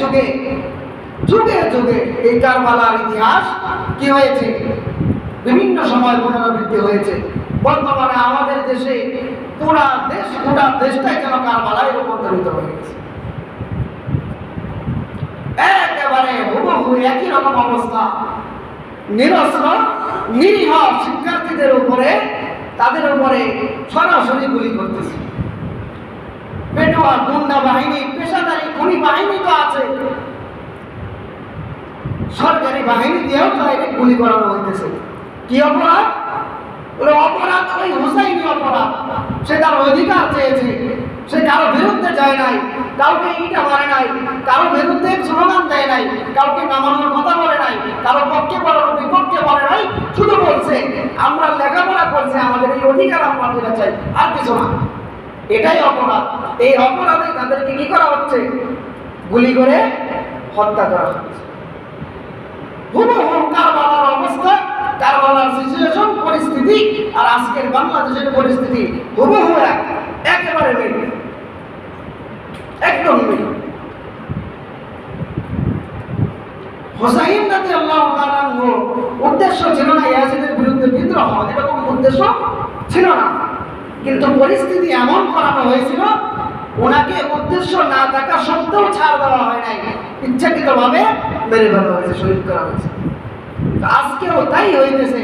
যুগে যুগে যুগে এই কারবালার ইতিহাস কি হয়েছে, বিভিন্ন সময় পুনরাবৃত্তি হয়েছে। বর্তমানে আমাদের দেশে পুরা দেশটাই যেন কারবালায় রূপান্তরিত হয়ে গেছে। একেবারে হুবহু একই রকম অবস্থা। নিরস্ত্র নিরীহ শিক্ষার্থীদের উপরে, তাদের উপরে সরাসরি গুলি করতেছে। পেটোয়া গুন্ডা বাহিনী, পেশাদারি খুনি বাহিনী তো আছে, সরকারি বাহিনী দিয়েও ডাইরেক্ট গুলি করানো হইতেছে। কি অপরাধ? অপরাধ ওই হুসাইনি অপরাধ। সে তার অধিকার চেয়েছে, সে কারো বিরুদ্ধে যায় নাই, কাউকে ইটা মারে নাই, কারো বিরুদ্ধে স্লোগান দেয় নাই, কাউকে নামানোর কথা বলে নাই, কারো পক্ষে বলার বিপক্ষে বলে নাই, শুধু বলছে আমরা লেখাপড়া করছি, আমাদের এই অধিকার আমরা পেতে চাই, আর কিছু না। এটাই অপরাধ। এই অপরাধে তাদেরকে কি করা হচ্ছে? গুলি করে হত্যা করা হচ্ছে। হুবহু কারবালার অবস্থা, কারবালার সিচুয়েশন, পরিস্থিতি আর আজকের বাংলাদেশের পরিস্থিতি হুবহু একেবারে মিল, একদম মিল। হুসাইন রাদিয়াল্লাহু তাআলা উদ্দেশ্য ছিল না ইয়াজিদের বিরুদ্ধে বিদ্রোহ, এরকম উদ্দেশ্য ছিল না, কিন্তু পরিস্থিতি এমন করানো হয়েছিল, ওনাকে উদ্দেশ্য না থাকা সত্ত্বেও ছাড় দেওয়া হয় নাই, ইচ্ছাকৃতভাবে মেরে ফেলা হয়েছে, শহীদ করা হয়েছে। আজকেও তাই হইতেছে।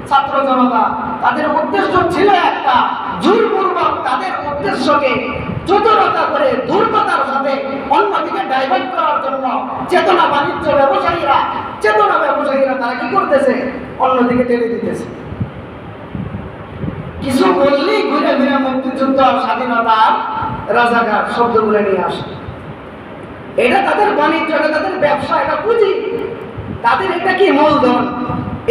ছাত্র জনতা তাদের উদ্দেশ্য ছিল একটা, জোরপূর্বক তাদের উদ্দেশ্যকে চতুরতা করে দুর্বলতার সাথে অন্যদিকে ডাইভার্ট করার জন্য চেতনা ব্যবসায়ীরা তারা কি করতেছে? অন্যদিকে টেনে দিতেছে। কিছু বললেই ঘুরে ঘুরে মুক্তিযুদ্ধ, স্বাধীনতার রাজাকার শব্দগুলো নিয়ে আসে। এটা তাদের বাণিজ্য, এটা তাদের ব্যবসা, এটা পুঁজি, তাদের এটা কি মূলধন।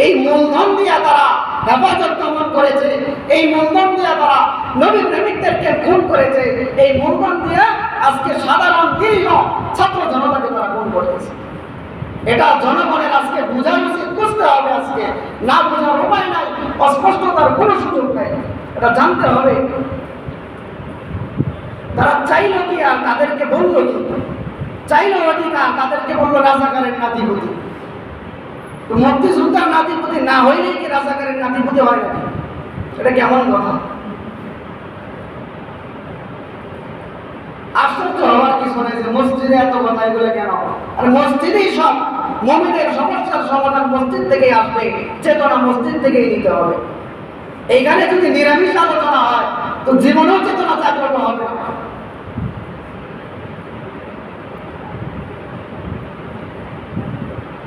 এই মূলধন দিয়ে তারা হেফাজত দমন করেছে, এই মূলধন দিয়ে তারা নবী প্রেমিকদেরকে খুন করেছে, এই মূলধন দিয়ে আজকে সাধারণ নিরীহ ছাত্র জনতাকে তারা খুন করতেছে। এটা জনগণের আজকে বোঝা উচিত, বুঝতে হবে। আজকে না বোঝার উপায় নাই, অস্পষ্টতার কোনো সুযোগ নাই, এটা জানতে হবে। তারা চাইল কি আর তাদেরকে বলল কি? চাইল অধিকার, তাদেরকে বললো রাজাকারের নাতিপুতি। মুক্তিযোদ্ধার নাতিপুতি না হইলে কি রাজাকারের নাতিপুতি হয় নাকি? এটা কেমন কথা? আশ্চর্য হওয়ার কিছু নেই যে মসজিদে এত কথা, এগুলো কেন? আর মসজিদেই সব মুমিনের সমস্যার সমাধান মসজিদ থেকেই আসবে, চেতনা মসজিদ থেকেই নিতে হবে। এইখানে যদি নিরামিষ আলোচনা হয় তো জীবনেও চেতনা জাগ্রত হবে না।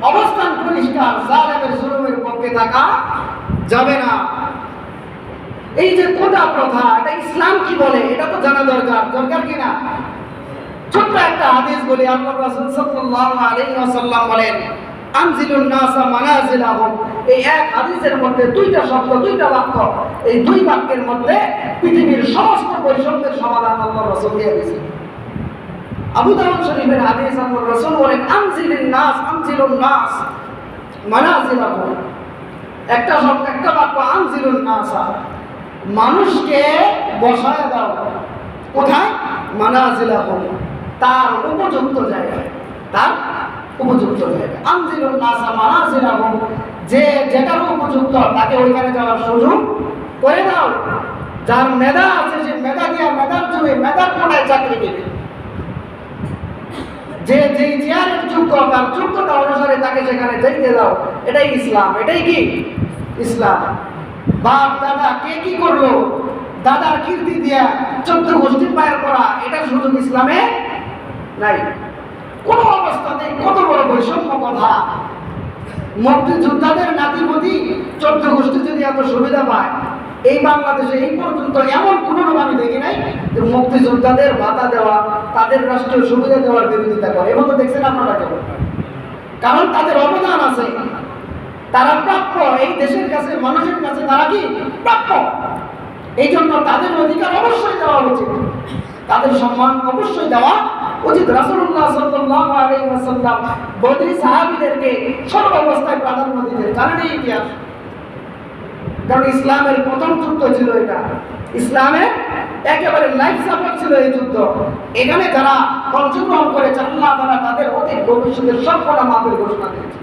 অবস্থান পরিষ্কার, জালেমের জুলুমের পক্ষে থাকা যাবে না। এই যে কোটা প্রথা, এটা ইসলাম কি বলে এটা তো জানা দরকার কি না? ছোট্ট একটা হাদিস বলি। আল্লাহ রাসূল সাল্লাল্লাহু আলাইহি ওয়াসাল্লাম বলেন, আনজিলুন নাসা মানাজিলাহুম। এই এক হাদিসের মধ্যে দুইটা শব্দ, দুইটা বাক্য, এই দুই বাক্যের মধ্যে পৃথিবীর সমস্ত বৈষম্যের সমাধান আল্লাহ রাসূল দিয়ে দিয়েছেন। আবু দাউদ শরীফের হাদিস, আল্লাহ রাসূল বলেন, আনজিলুন নাস মানাজিলাহুম। একটা শব্দ, একটা বাক্য, আনজিলুন নাসা, মানুষকে বসায় দাও কোথায়? মানাজিলাহুম, তার উপযুক্ত জায়গায়, তার উপযুক্ত জায়গায়। আনজিলুন নাসা মানাজিলাহুম, যে যেটার উপযুক্ত তাকে ওইখানে যাওয়ার সুযোগ করে দাও। যার মেধা আছে সে মেধা দিয়ে মেধার জন্য মেধার কোটায় চাকরি দেবে। যে যেই চেয়ারের যোগ্য, তার যোগ্যতা অনুসারে তাকে সেখানে যাইতে দাও। এটাই ইসলাম। এটাই কি ইসলাম? বাপ দাদা কে কি করলো, দাদার কীর্তি দিয়া 14 গোষ্ঠীর পায়ের করা, এটার সুযোগ ইসলামে নাই কোন অবস্থাতে। কত বড় বৈষম্য কথা! মুক্তিযোদ্ধাদের নাতিপতি 14 গোষ্ঠী যদি এত সুবিধা পায়, এই বাংলাদেশে এই পর্যন্ত এমন কোনো লোক আমি দেখি নাই যে মুক্তিযোদ্ধাদের ভাতা দেওয়া, তাদের রাষ্ট্রীয় সুবিধা দেওয়ার বিরোধিতা করে। এবং তো দেখছেন আপনারা কেমন, কারণ তাদের অবদান আছে, তারা প্রাপ্য, এই দেশের কাছে, মানুষের কাছে তারা কি প্রাপ্য। এই জন্য তাদের অধিকার অবশ্যই দেওয়া উচিত, তাদের সম্মান অবশ্যই দেওয়া উচিত। রাসূলুল্লাহ সাল্লাল্লাহু আলাইহি ওয়াসাল্লাম বদরি সাহাবীদেরকে সর্বাবস্থায় প্রাধান্য দিতেন, জানেন এই ইতিহাস। কারণ ইসলামের প্রথম যুদ্ধ ছিল এটা, ইসলামের একেবারে লাইফ সাপোর্ট ছিল এই যুদ্ধ। এখানে যারা অংশগ্রহণ করেছে আল্লাহ তাআলা তাদের অতি ভবিষ্যতের সবকটা মাপের ঘোষণা দিয়েছে।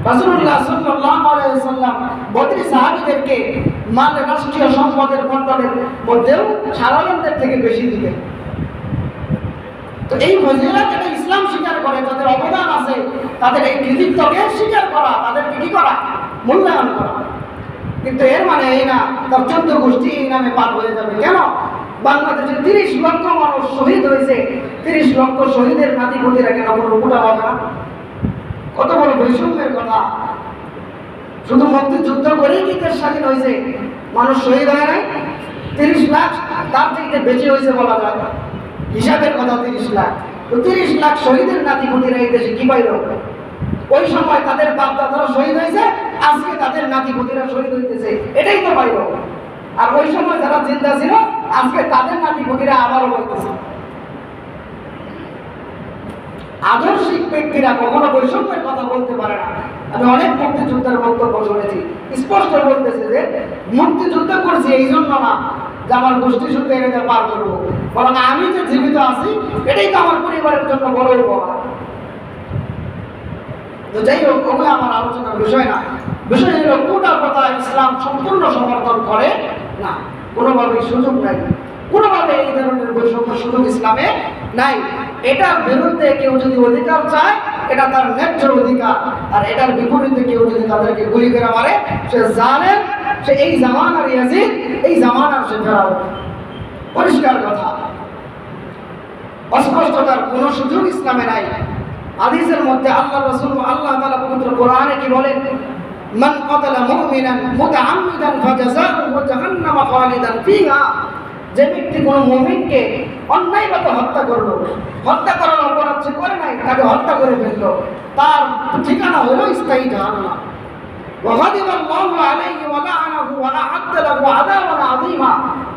রাসূলুল্লাহ সাল্লাল্লাহু আলাইহি ওয়াসাল্লাম বদরি সাহাবীদেরকে মাল রাষ্ট্রীয় সম্পদের বন্টনের মধ্যেও সাধারণদের থেকে বেশি দিতেন। তো এই ফজিলত এটা ইসলাম স্বীকার করে, যাদের অবদান আছে তাদের এই কৃতিত্বকে স্বীকার করা, তাদেরকে কি করা, মূল্যায়ন করা। কিন্তু এর মানে এই না তার 14 গোষ্ঠী এই নামে পার হয়ে যাবে। কেন? বাংলাদেশে 30 লক্ষ মানুষ শহীদ হয়েছে, 30 লক্ষ শহীদের নাতিপুতিরা কেন কোনো উপটা হবে না? কত বড় বৈষম্যের কথা! শুধু মুক্তিযুদ্ধ করেই কি দেশ স্বাধীন হয়েছে? মানুষ শহীদ হয় নাই? 30 লাখ তার থেকে বেশি হয়েছে বলা যায়, হিসাবের কথা 30 লাখ। তো 30 লাখ শহীদের নাতিপুতিরা এই দেশে কি পাইল? ওই সময় তাদের বাপ দাদারা শহীদ হয়েছে, আজকে তাদের নাতিপুতিরা শহীদ হইতেছে, এটাই তো পাইল। আর ওই সময় যারা জিন্দা ছিল আজকে তাদের নাতিপুতিরা আবারও হইতেছে। আদর্শিক ব্যক্তিরা কখনো বৈষম্যের কথা বলতে পারে না। আমি অনেক মুক্তিযুদ্ধের বক্তব্য শুনেছি, স্পষ্ট বলতেছে যে মুক্তিযুদ্ধ করছি এই জন্য না যে আমার গোষ্ঠী সূত্রে এনে পার করবো, বরং আমি যে জীবিত আছি এটাই তো আমার পরিবারের জন্য বড় উপহার। তো যাই হোক, ওগুলো আমার আলোচনার বিষয় না। বিষয় হলো কোটা কথা ইসলাম সম্পূর্ণ সমর্থন করে না, কোনোভাবেই সুযোগ নাই, কোনোভাবে এই ধরনের বৈষম্য সুযোগ ইসলামে নাই। এটার বিরুদ্ধে কেউ যদি অধিকার চায় এটা তার ন্যায্য অধিকার, আর এটার বিপরীতে কেউ যদি তাদেরকে গুলি করে মারে সে জালেম, সে এই জামানার ইয়াজিদ, এই জামানার সে ফেরাও। পরিষ্কার কথা, অস্পষ্টতার কোনো সুযোগ ইসলামে নাই। হাদিসের মধ্যে আল্লাহ রাসূল আল্লাহ তাআলা পবিত্র কোরআনে কি বলেন? মান কাতালা মুমিনান মুতাআম্মিদান ফাজাযাউহু জাহান্নাম খালিদান ফিহা। যে ব্যক্তি কোনো মুমিনকে অন্যায়ভাবে হত্যা করলো, হত্যা করার অপরাধ সে করে নাই, তাকে হত্যা করে ফেললো, তার ঠিকানা হলো স্থায়ী জাহান্নাম। وغضب الله عليه ولعنه وأعد له عذابا عظيما।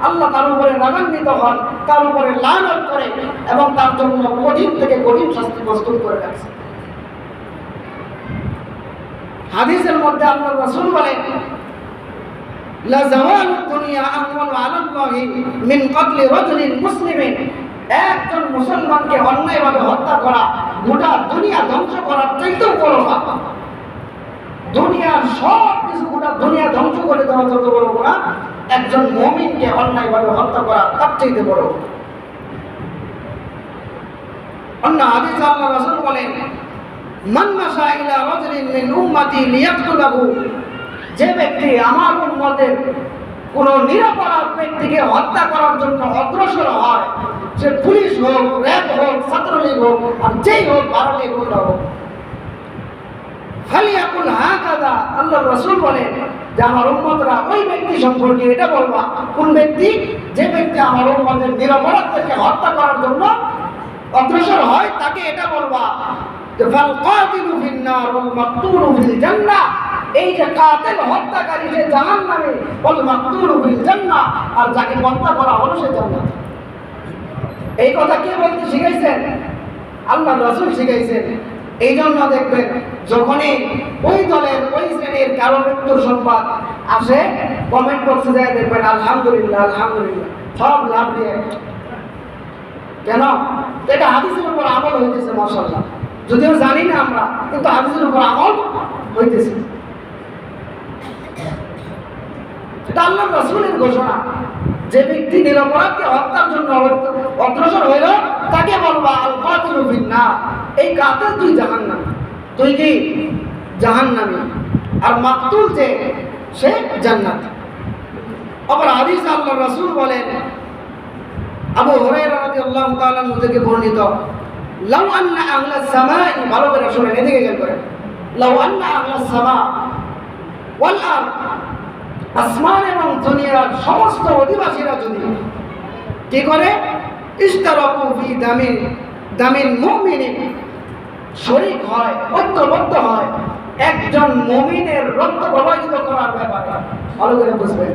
আল্লাহ তার উপরে রাগান্বিত হন, তার উপরে লানত করে এবং তার জন্য কঠিন থেকে কঠিন শাস্তি প্রস্তুত করে রাখছে। হাদিসের মধ্যে আল্লাহ রাসূল বলেন, লা যাওয়ালুদ দুনিয়া আহওয়ানু আলাল্লাহি মিন কতলি রাজুলিন মুসলিমিন। একজন মুসলমানকে অন্যায়ভাবে হত্যা করা গোটা দুনিয়া ধ্বংস করার চাইতেও বড় পাপ। দুনিয়ার সব কিছু, গোটা দুনিয়া ধ্বংস করে দেওয়া যত বড় গুনাহ, একজন মুমিনকে অন্যায়ভাবে হত্যা করা তার চাইতে বড়। অন্য হাদিসে আল্লাহ রাসূল বলেন, মান মাশা ইলা রাজুলিন মিন উম্মতি লিয়াকতুলাহু। যে ব্যক্তি আমার উম্মতের কোন নিরপরাধ ব্যক্তিকে হত্যা করার জন্য অগ্রসর হয়, সে পুলিশ হোক, র্যাব হোক, ছাত্রলীগ হোক, আর যেই হোক, ভারতীয় গুন্ডা হোক, ফালিয়াকুল হাকাযা। আল্লাহর রাসূল বলেন যে আমার উম্মতরা ওই ব্যক্তি সম্পর্কে এটা বলবা, কোন ব্যক্তি? যে ব্যক্তি আমার উম্মতের নিরপরাধকে হত্যা করার জন্য অগ্রসর হয় তাকে এটা বলবা যে ফাল কাতিলু ফিন নার ওয়াল মাকতুলু ফিল জান্নাহ। এই যে কাতিল হত্যাকারী সে জাহান্নামে, ওয়াল মাকতুলু ফিল জান্নাহ, আর যাকে হত্যা করা হলো সে জান্নাতে। এই কথা কে বলতে শিখাইছেন? আল্লাহর রাসূল শিখাইছেন। এই জন্য দেখবেন যখনই ওই দলের ওই শ্রেণীর কারো মৃত্যুর সংবাদ আসে, কমেন্ট বক্সে যায় দেখবেন আলহামদুলিল্লাহ আলহামদুলিল্লাহ, সব লাভ দিয়ে। কেন? এটা হাদিসের উপর আমল হইতেছে, মাশাআল্লাহ। যদিও জানি না আমরা, কিন্তু হাদিসের উপর আমল হইতেছে। এটা আল্লাহর রাসূলের ঘোষণা। যে ব্যক্তি নিরপরাধকে হত্যার জন্য অগ্রসর হইল তাকে বলবা আল কাতিলু ফিন নার। এই কাতিল তুই জাহান্নামী, তুই কি জাহান্নামী, আর মাকতুল যে সে জান্নাত। আবার হাদিসে আল্লাহর রাসূল বলেন, আবু হুরায়রা রাদিয়াল্লাহু তাআলা আনহু থেকে বর্ণিত, লাউ আন্না আহলাস সামাই, ভালো করে শুনেন, এদিকে খেয়াল করেন, লাউ আন্না আহলাস সামা ওয়াল আরদ, আসমান এবং দুনিয়ার সমস্ত অধিবাসীরা যদি কি করে, ইশতারাকু ফি দামিন মুমিনিন, শরীক হয়, ঐক্যবদ্ধ হয় একজন মুমিনের রক্ত প্রবাহিত করার ব্যাপারে। ভালো করে বুঝবেন,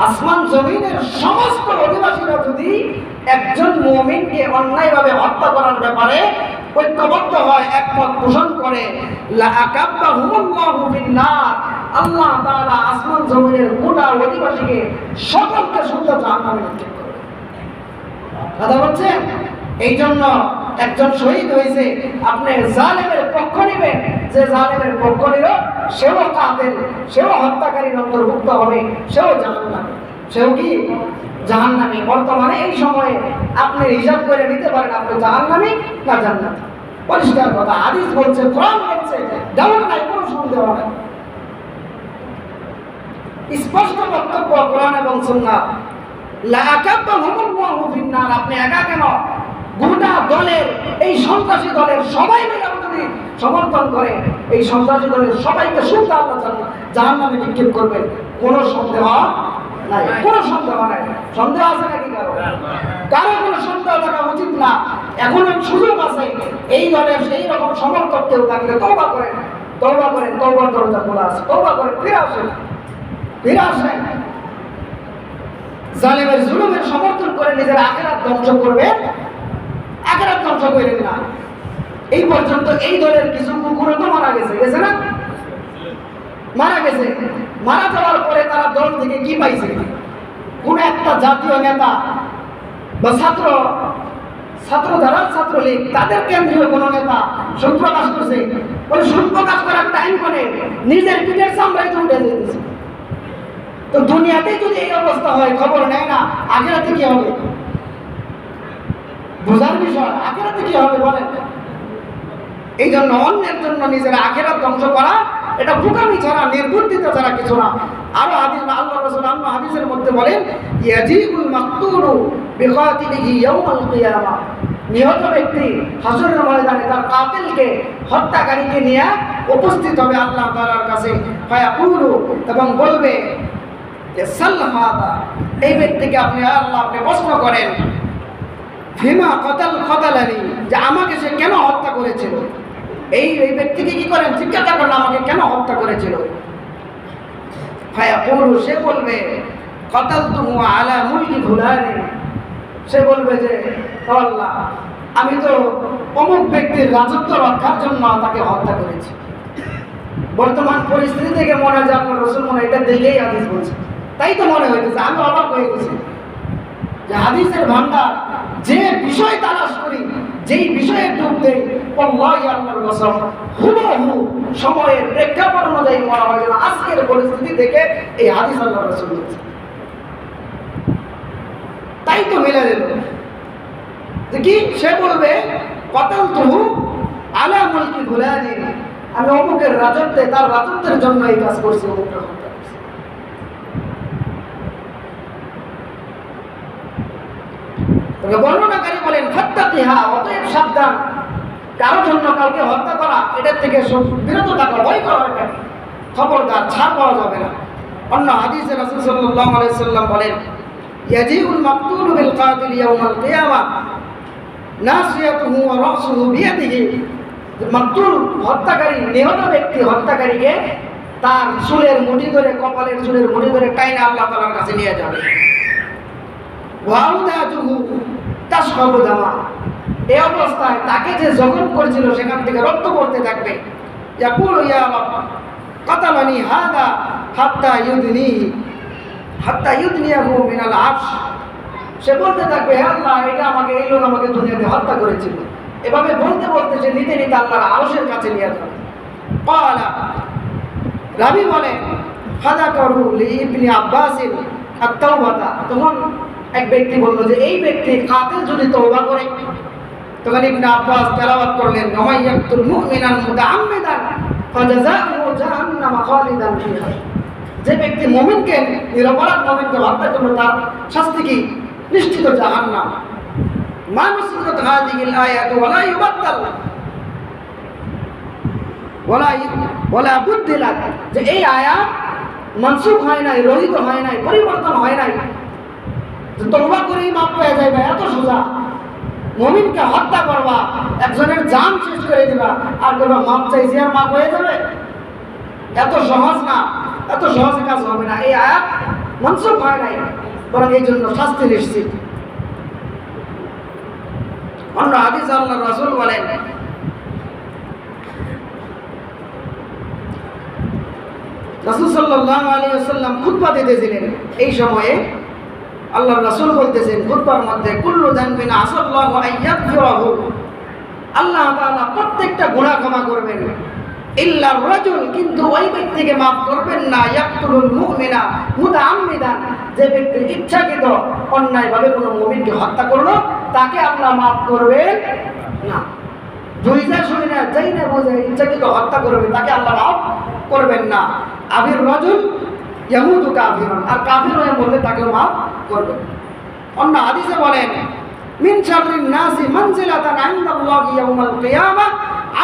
আসমান জমিনের সমস্ত অধিবাসীরা যদি একজন মুমিনকে অন্যায়ভাবে হত্যা করার ব্যাপারে ঐক্যবদ্ধ হয়, একমত পোষণ করে, লা আকাব্বাহুমুল্লাহু ফিন নার, আল্লাহ তাআলা আসমান জমিনের গোটা অধিবাসীকে সকলকে শুদ্ধ জাহান্নামে নিক্ষেপ করবে। কথা বলছেন? এই জন্য একজন শহীদ হয়েছে, আপনি জালেমের পক্ষ নেবেন, যে জালেমের পক্ষ নিল সেও কাতিল, সেও হত্যাকারীর অন্তর্ভুক্ত হবে, সেও জাহান্নামী। সেও কি জাহান্নামী। বর্তমানে এই সময়ে আপনি হিসাব করে নিতে পারেন আপনি জাহান্নামী না জান্নাতি। পরিষ্কার কথা, হাদিস বলছে, কোরআন বলছে, ডাউট নাই, কোনো সন্দেহ নাই, স্পষ্ট বক্তব্য কোরআন এবং সুন্নাহ। আপনি একা কেন, গোটা দলের, এই সন্ত্রাসী দলের সবাই মিলে যদি সমর্থন করে, এই সন্ত্রাসী দলের সবাইকে শুদ্ধ আল্লাহ জাহান্নামে নিক্ষেপ করবেন, কোনো সন্দেহ নাই, কোনো সন্দেহ নাই। সন্দেহ আছে নাকি কারো? কারো কোনো সন্দেহ থাকা উচিত না। এখনো সুযোগ আছে, এই দলের সেই রকম সমর্থক কেউ থাকলে তওবা করেন, তওবা করেন, তওবার দরজা খোলা আছে, তওবা করেন, ফিরে আসেন, ফিরে আসেন। জালেমের জুলুমের সমর্থন করে নিজের আখিরাত ধ্বংস করবেন, আখিরাত ধ্বংস করেন না। এই পর্যন্ত এই দলের কিছু কুকুরও তো মারা গেছে, গেছে না? মারা গেছে। মারা যাওয়ার পরে তারা দল থেকে কি পাইছে? কোন একটা জাতীয় নেতা বা ছাত্র যারা ছাত্রলীগ, তাদের কেন্দ্রীয় কোন নেতা সুখ প্রকাশ করছে, বলে সুখ প্রকাশ করার টাইম করে নিজের পিঠের চামড়ায় উঠে যেতেছে। তো দুনিয়াতেই যদি এই অবস্থা হয়, খবর নেয় না, আখিরাতে কি হবে? বোঝার বিষয়, আখিরাতে কি হবে বলেন? এই জন্য অন্যের জন্য নিজের আখিরাত ধ্বংস করা এটা বোকামি ছাড়া, নির্বুদ্ধিতা ছাড়া কিছু না। আরো হাদিস, আল্লাহ রাসূল অন্য হাদিসের মধ্যে বলেন, ইয়াজিউল মাকতুলু বিকাতিলিহি ইয়াউমাল কিয়ামা, নিহত ব্যক্তি হাসরের ময়দানে তার কাতিলকে, হত্যাকারীকে নিয়ে উপস্থিত হবে আল্লাহ তাআলার কাছে। ফায়াকুলু, এবং বলবে যে সাল্লাহাদা, এই ব্যক্তিকে আপনি আল্লাহ আপনি প্রশ্ন করেন, ফিমা কতালানি, যে আমাকে সে কেন হত্যা করেছিল। এই ব্যক্তিকে কি করেন? জিজ্ঞাসা করেন, আমাকে কেন হত্যা করেছিল। ফায়াকুলু, সে বলবে কাতালতুহু আলা মুলকি ফুলানি, সে বলবে যে আল্লাহ, আমি তো অমুক ব্যক্তির রাজত্ব রক্ষার জন্য তাকে হত্যা করেছি। বর্তমান পরিস্থিতি থেকে মনে হয় যে আপনার রাসূল মনে এটা দেখেই হাদিস বলছে, তাই তো মনে হইতেছে। আমি অবাক হয়ে গেছি যে হাদিসের ভান্ডার, যে বিষয় তালাশ করি, যেই বিষয়ে ডুব দেই, আল্লাহই আল্লাহর কসম হুবহু সময়ের প্রেক্ষাপট অনুযায়ী মনে হয় যেন আজকের পরিস্থিতি থেকে এই হাদিস আল্লাহর রাসূল বলছে। তাই তো মিলে গেল যে কি, সে বলবে কাতালতুহু আলা মুলকি ফুলানি, আমি অমুকের রাজত্বে, তার রাজত্বের জন্য এই কাজ করছি, অমুকটা হত্যা করছি। বর্ণনাকারী বলেন, ফাত্তাকিহা, অতএব সাবধান, কারো জন্য কাউকে হত্যা করা, এটার থেকে বিরত থাকা, ভয় করা, এটা খবরদার, ছাড় পাওয়া যাবে না। অন্য হাদিসে রাসূল সাল্লাল্লাহু আলাইহি সাল্লাম বলেন, ইয়াজিউল মাকতুলু বিল কাতিল ইয়াউমাল কিয়ামা নাসিয়াতুহু ওয়া রাসুহু বিয়াদিহি, মাকতুল হত্যাকারী, নিহত ব্যক্তি হত্যাকারীকে তার চুলের মুঠি ধরে, কপালের চুলের মুঠি ধরে টাইনা আল্লাহ তাআলার কাছে নিয়ে যাবে। ওয়াউদাতুহু তাশহাবু দামা, এই অবস্থায় তাকে যে জখম করেছিল সেখান থেকে রক্ত পড়তে থাকবে। ইয়াকুলু ইয়া রাব কাতালানি হাদা হাত্তা ইউদনিয়াহু মিনাল আরশ, সে বলতে থাকবে, হে আল্লাহ, এটা আমাকে, এই লোক আমাকে দুনিয়াতে হত্যা করেছিল। এভাবে বলতে বলতে সে নিতে নিতে আল্লাহর আরশের কাছে নিয়ে যাবে। ক্বালা, রাবী বলেন, ফাযাকারু লিইবনি আব্বাস আত-তাওবাতা, তখন এক ব্যক্তি বলল যে এই ব্যক্তি কাতিল যদি তওবা করে, তখন ইবনে আব্বাস তেলাওয়াত করলেন, ওয়াইয়াকতুল মুমিনান মুতাআম্মিদান ফাজাযাউহু জাহান্নাম খালিদান ফিহা, যে ব্যক্তি মুমিনকে, নিরপরাধ মুমিনকে হত্যা করবে তার শাস্তি কি? নিশ্চিত জাহান্নাম। মা নুসিখাত হাযিহিল আয়াতু ওয়া লা ইউবাদদাল ওয়ালা বুদ্দিলাত, যে এই আয়াত মানসুখ হয় নাই, রহিত হয় নাই, পরিবর্তন হয় নাই, তওবা করেই মাপ পেয়ে যাবে, এত সোজা। মুমিনকে হত্যা করবা, একজনের জান শেষ করে দিবা, আর করবা মাপ চাইছি আর মাপ হয়ে যাবে, এত সহজ না, এত সহজ কাজ হবে না। এই আয়াত মানসুখ হয় নাই, বরং এই জন্য শাস্তি নিশ্চিত। অন্য হাদিস আল্লাহর রাসূল বলেন, রাসূল সাল্লাল্লাহু আলাইহি ওয়াসাল্লাম খুতবা দিতেছিলেন, এই সময়ে আল্লাহর রাসূল বলতেছেন খুতবার মধ্যে, কুল্লু যানবিন আসাল্লাহু আইয়াগফিরাহু আল্লাহ তাআলা প্রত্যেকটা গুনাহ ক্ষমা করবেন। ইল্লা রাজুল, কিন্তু ওই ব্যক্তিকে মাফ করবেন না ইয়াকতুলুল মুমিনা মুতাআম্মিদান, যে ব্যক্তি ইচ্ছাকৃত অন্যায়ভাবে কোনো মুমিনকে হত্যা করলো তাকে আল্লাহ মাফ করবেন না। বুঝা শুনে না যাই না বোঝে ইচ্ছাকৃত হত্যা করবে তাকে আল্লাহ মাফ করবেন না। আবির রাজুল ইয়ামুতু কাফিরান, আর কাফির হয়ে মরলে তাকে মাফ করবেন। অন্য হাদিসে বলেন মিন শাররিন নাসি মানজিলাতান ইনদাল্লাহি ইয়াউমাল কিয়ামাহ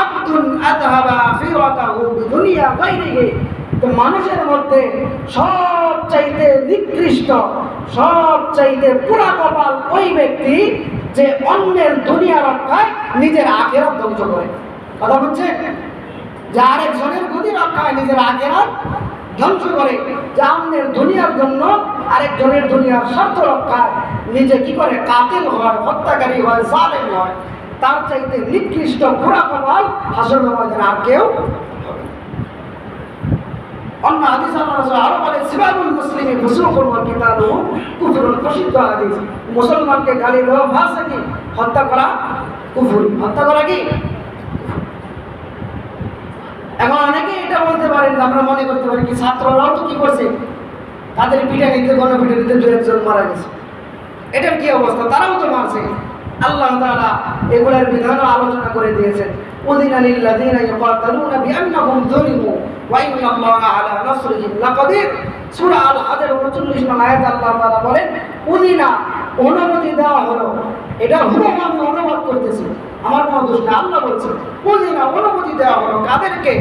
আবদুন আযহাবা আখিরাতাহু বিদুনিয়া গায়রিহি। তো মানুষের মধ্যে সবচাইতে নিকৃষ্ট, সবচাইতে পুরা কপাল ওই ব্যক্তি যে অন্যের দুনিয়া রক্ষায় নিজের আখিরাত ধ্বংস করে। কথা বুঝছেন? যে আরেকজনের গতি রক্ষায় নিজের আখিরাত ধ্বংস করে, যে অন্যের দুনিয়ার জন্য আরেকজনের দুনিয়ার স্বার্থ রক্ষায় নিজে কি করে কাতিল হয়, হত্যাকারী হয়, জালেম হয়, তার চাইতে নিকৃষ্ট পুরা কপাল হাসরের ময়দানে আর কেউ হবে। অন্য হাদিস আল্লাহ রাসূল আরো বলে সিবাবুল মুসলিমি ফুসুকুন ওয়া কিতালুহু কুফরুন, প্রসিদ্ধ হাদিস। মুসলমানকে গালি দেওয়া ফাসিকি, হত্যা করা কুফর। হত্যা করা কি? এখন অনেকে এটা বলতে পারেন, আমরা মনে করতে পারি কি ছাত্ররাও তো কি করছে, তাদের পিঠে নিতে গণপিঠে নিতে দু একজন মারা গেছে, এটার কি অবস্থা? তারাও তো মারছে। আল্লাহ তাআলা এগুলোর বিধানও আলোচনা করে দিয়েছেন। উযিনা লিল্লাযীনা ইউকাতালুনা বিআন্নাহুম যুলিমু ওয়া ইন্নাল্লাহা আলা নাসরিহিম লাকাদির। সূরা আল হাজর 39 নং আয়াত আল্লাহ তাআলা বলেন উযিনা, অনুমতি দেওয়া হলো। এটা হুবহু আমি অনুবাদ করতেছি, আমার কোনো দোষ না। আল্লাহ বলছেন উযিনা, অনুমতি দেওয়া হলো কাদেরকে?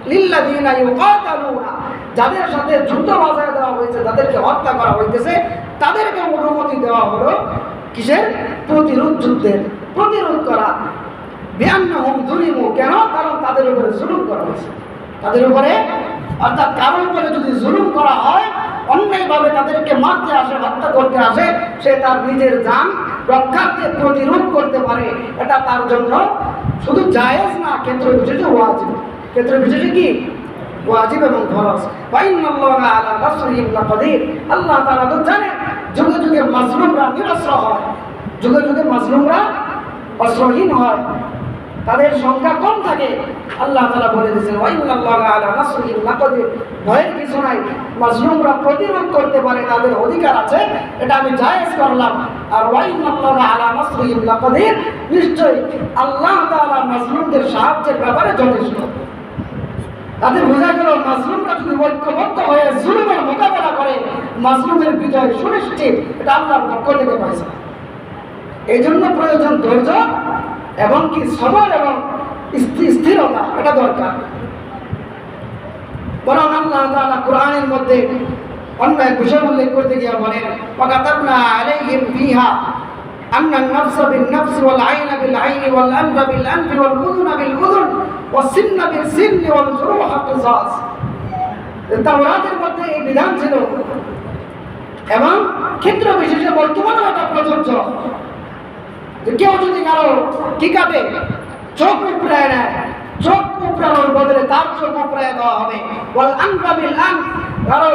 লিল্লাযীনা ইউকাতালুনা, যাদের সাথে যুদ্ধ বাজায় দেওয়া হয়েছে, যাদেরকে হত্যা করা হইতেছে, তাদেরকে অনুমতি দেওয়া হলো কিসের? প্রতিরোধ যুদ্ধের, প্রতিরোধ করা। বিআন্নাহুম যুলিমু, কেন? কারণ তাদের উপরে জুলুম করা হয়েছে। তাদের উপরে, অর্থাৎ কারোর উপরে যদি জুলুম করা হয়, অন্যায়ভাবে তাদেরকে মারতে আসে, হত্যা করতে আসে, সে তার নিজের জান রক্ষার্থে প্রতিরোধ করতে পারে। এটা তার জন্য শুধু জায়েজ না, ক্ষেত্র বিশেষে ওয়াজিব। ক্ষেত্র বিশেষে কি? ওয়াজিব এবং ফরজ। ওয়া ইন্নাল্লাহা আলা নাসরিহিম লাকাদির। আল্লাহ তাআলা তো জানেন যুগে যুগে মাজলুমরা নিরস্ত্র হয়, যুগে যুগে মাজলুমরা অস্ত্রহীন হয়, তাদের সংখ্যা কম থাকে। আল্লাহ তাআলা বলে দিয়েছেন ওয়া ইন্নাল্লাহা আলা নাসরিহিম লাকাদির। ভয়ের কিছু নাই, মাজলুমরা প্রতিরোধ করতে পারে, তাদের অধিকার আছে, এটা আমি জায়েজ করলাম। আর ওয়া ইন্নাল্লাহা আলা নাসরিহিম লাকাদির, নিশ্চয়ই আল্লাহ তাআলা মাজলুমদের সাহায্যের ব্যাপারে যথেষ্ট। তাদের বোঝা গেল মাজলুমরা যদি ঐক্যবদ্ধ হয়ে জুলুমের মোকাবেলা করে, মাজলুমের বিজয় সুনিশ্চিত, এটা আল্লাহর পক্ষ থেকে পাইছে। এই জন্য প্রয়োজন ধৈর্য এবং কি সবর এবং স্থিরতা, এটা দরকার। বরং আল্লাহ তাআলা কোরআনের মধ্যে অন্য এক বিষয় উল্লেখ করতে গিয়ে বলেন ওয়াকাতাবনা আলাইহিম ফিহা আন্নান নাফসা বিন নাফস ওয়াল আইনা বিল আইনি ওয়াল আনফা বিল আনফি ওয়াল উযুনা বিল উযুন ওয়াস সিন্না বিল সিন্নি ওয়াল জুরুহা কিসাস। তাওরাতের মধ্যে এই বিধান ছিল এবং ক্ষেত্র বিশেষে বর্তমানেও এটা প্রযোজ্য যে কেউ যদি কারো কি কাটে, চোখ উপড়ায় নেয়, চোখ উপড়ানোর বদলে তার চোখ উপড়ায় দেওয়া হবে। ওয়াল আনফা বিল আনফ, কারো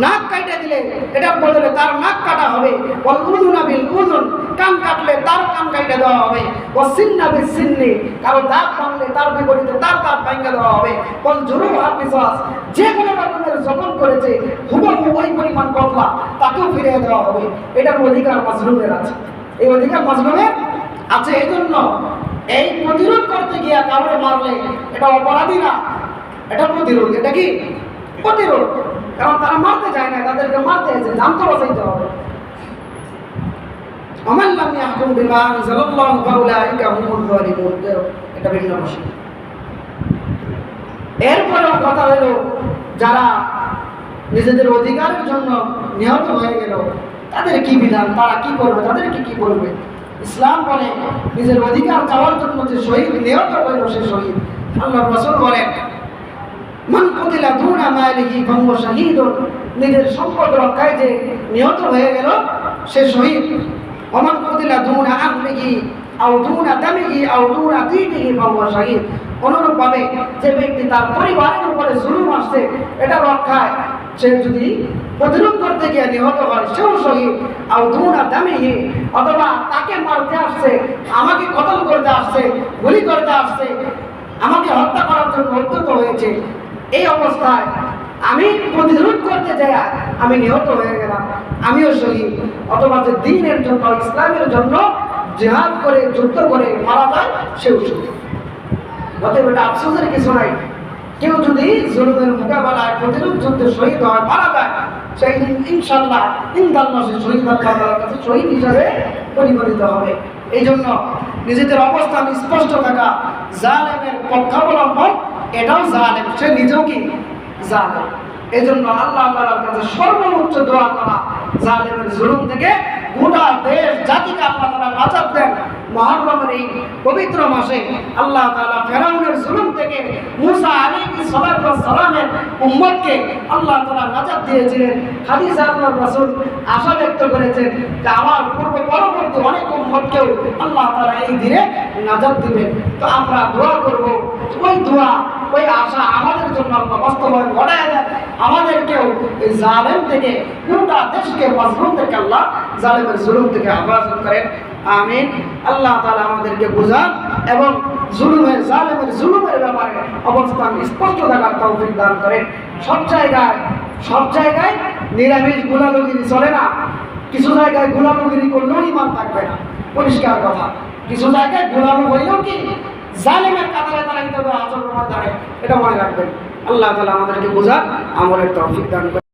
নাক কাটে দিলে এটার বদলে তার নাক কাটা হবে। ওয়াল উযুনা বিল উযুন, কান কাটলে তার কান কেটে দেওয়া হবে। ওয়াস সিন্না বিস সিন্নি, কারো দাঁত ভাঙলে তার বিপরীতে তার দাঁত ভেঙে দেওয়া হবে। ওয়াল জুরুহা কিসাস, যে কোনো রকমের জখম করেছে হুবহু ওই পরিমাণ কতলা তাকেও ফিরিয়ে দেওয়া হবে। এটার অধিকার মাজলুমের আছে, এই অধিকার মাজলুমের আছে। এই জন্য এই প্রতিরোধ করতে গিয়ে কাউকে মারলে এটা অপরাধী না, এটা প্রতিরোধ। এটা কি? প্রতিরোধ। কারণ তারা মারতে চায় না, তাদেরকে মারতে এসে জান তো বাঁচাইতে হবে। ওমান লাম ইয়াহকুম বিমা আনজালাল্লাহু ফাউলাইকা হুমুল যালিমুন, এটা ভিন্ন বিষয়। এরপরেও কথা হলো যারা নিজেদের অধিকারের জন্য নিহত হয়ে গেল, তাদের কি বিধান, তারা কি করবে, তাদেরকে কি করবে? ইসলাম বলে নিজের অধিকার চাওয়ার জন্য যে শহীদ নিহত হইল সে শহীদ। আল্লাহর রাসূল বলেন মান কুতিলা দুনা মালিহি ফাহুয়া শাহীদুন, নিজের সম্পদ রক্ষায় যে নিহত হয়ে গেল সে শহীদ। ওয়া মান কুতিলা দুনা আহলিহি আও দুনা দামিহি আও দুনা দীনিহি ফাহুয়া শাহীদ। অনুরূপভাবে যে ব্যক্তি তার পরিবারের উপরে জুলুম আসছে এটা রক্ষায় সে যদি প্রতিরোধ করতে গিয়ে নিহত হয় সেও শহীদ, আর দুনা দামিহি, অথবা তাকে মারতে আসছে, আমাকে কতল করতে আসছে, গুলি করতে আসছে, আমাকে হত্যা করার জন্য উদ্যত হয়েছে, এই অবস্থায় আমি প্রতিরোধ করতে যাই আমি নিহত হয়ে গেলাম, আমিও শহীদ। অথবা যে দ্বীনের জন্য, ইসলামের জন্য জিহাদ করে যুদ্ধ করে মারা যায় সেও শহীদ। অতএব এটা আফসোসের কিছু নাই। কেউ যদি জুলুমের মোকাবেলায় প্রতিরোধ যুদ্ধে শহীদ হয়, মারা যায়, সেই ইনশাআল্লাহ ইনশাআল্লাহ সে শহীদ আল্লাহর কাছে শহীদ হিসাবে পরিগণিত হবে। এই জন্য নিজেদের অবস্থান স্পষ্ট থাকা, জালেমের পক্ষাবলম্বন এটাও জালেম, সে নিজেও কি জালেম। এই জন্য আল্লাহ তাআলার কাছে সর্বোচ্চ দোয়া করা, জালেমের জুলুম থেকে গোটা দেশ জাতিকে আল্লাহ তাআলা নাজাত দেন। মুহররমের এই পবিত্র মাসে আল্লাহ তাআলা ফেরাউনের জুলুম থেকে মুসা আলাইহিস সালাতু ওয়াস সালামের উম্মতকে আল্লাহ তাআলা নাজাত দিয়েছিলেন। হাদিসে আল্লাহর রাসূল আশা ব্যক্ত করেছেন যে আমার পরবর্তী অনেক উম্মতকেও আল্লাহ তাআলা এই দিনে নাজাত দিবেন। তো আমরা দোয়া করব, ওই দোয়া, ওই আশা আমাদের জন্য আল্লাহ বাস্তবায়ন ঘটায় দেন। আমাদেরকেও এই জালেম থেকে, গোটা দেশকে, মাজলুম থেকে আল্লাহ জালেমের জুলুম থেকে হেফাজত করেন। আমিন। আল্লাহ তাআলা আমাদেরকে বুঝান এবং জুলুমের, জালেমের জুলুমের ব্যাপারে অবস্থান স্পষ্ট থাকার তৌফিক দান করেন। সব জায়গায় নিরামিষ গুলালগিরি চলে না। কিছু জায়গায় গুলালগিরি করলেও ঈমান থাকবে না, পরিষ্কার কথা। কিছু জায়গায় গুলালো হইলেও কি জালেমের কাতারে তারা হিসেবে আসল ময়দানে, এটা মনে রাখবেন। আল্লাহ তাআলা আমাদেরকে বুঝান, আমলের তৌফিক দান করেন।